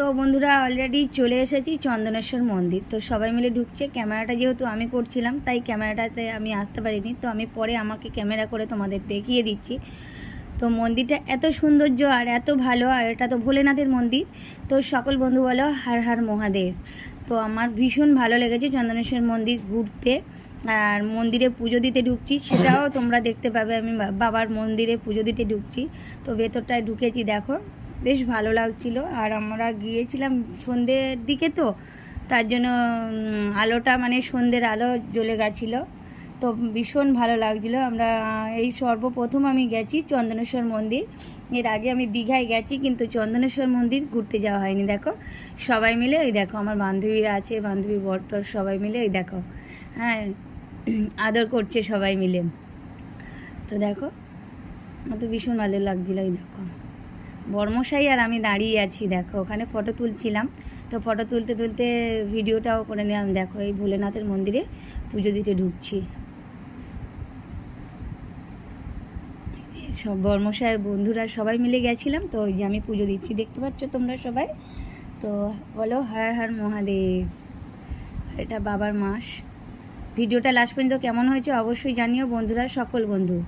তো বন্ধুরা অলরেডি চলে এসেছি চন্দনেশ্বর মন্দির। তো সবাই মিলে ঢুকছে। ক্যামেরাটা যেহেতু আমি করছিলাম তাই ক্যামেরাটাতে আমি আসতে পারিনি, তো আমি পরে আমাকে ক্যামেরা করে তোমাদের দেখিয়ে দিচ্ছি। তো মন্দিরটা এত সৌন্দর্য আর এত ভালো, আর এটা তো ভোলেনাথের মন্দির। তো সকল বন্ধু বলো হর হর মহাদেব। তো আমার ভীষণ ভালো লেগেছে চন্দনেশ্বর মন্দির ঘুরতে, আর মন্দিরে পুজো দিতে ঢুকছি, সেটাও তোমরা দেখতে পাবে। আমি বাবার মন্দিরে পুজো দিতে ঢুকছি, তো ভেতরটায় ঢুকেছি, দেখো বেশ ভালো লাগছিল। আর আমরা গিয়েছিলাম সন্ধ্যের দিকে, তো তার জন্য আলোটা মানে সন্ধ্যের আলো জ্বলে গেছিলো, তো ভীষণ ভালো লাগছিলো। আমরা এই সর্বপ্রথম আমি গেছি চন্দনেশ্বর মন্দির। এর আগে আমি দীঘায় গেছি, কিন্তু চন্দনেশ্বর মন্দির ঘুরতে যাওয়া হয়নি। দেখো সবাই মিলে, এই দেখো আমার বান্ধবীরা আছে, বান্ধবী বরটর সবাই মিলে, এই দেখো হ্যাঁ আদর করছে সবাই মিলে। তো দেখো আমার তো ভীষণ ভালো লাগছিলো। এই দেখো বর্মশাই আর আমি দাঁড়িয়ে আছি, দেখো ওখানে ফটো তুলছিলাম। তো ফটো তুলতে তুলতে ভিডিওটাও করে নিলাম। দেখো এই ভোলেনাথের মন্দিরে পুজো দিতে ঢুকছি, সব বর্মশাইয়ের বন্ধুরা সবাই মিলে গেছিলাম। তো ওই যে আমি পুজো দিচ্ছি, দেখতে পাচ্ছ তোমরা সবাই। তো বলো হর হর মহাদেব। এটা বাবার মাস। ভিডিওটা লাস্ট পর্যন্ত কেমন হয়েছে অবশ্যই জানিও বন্ধুরা, সকল বন্ধু।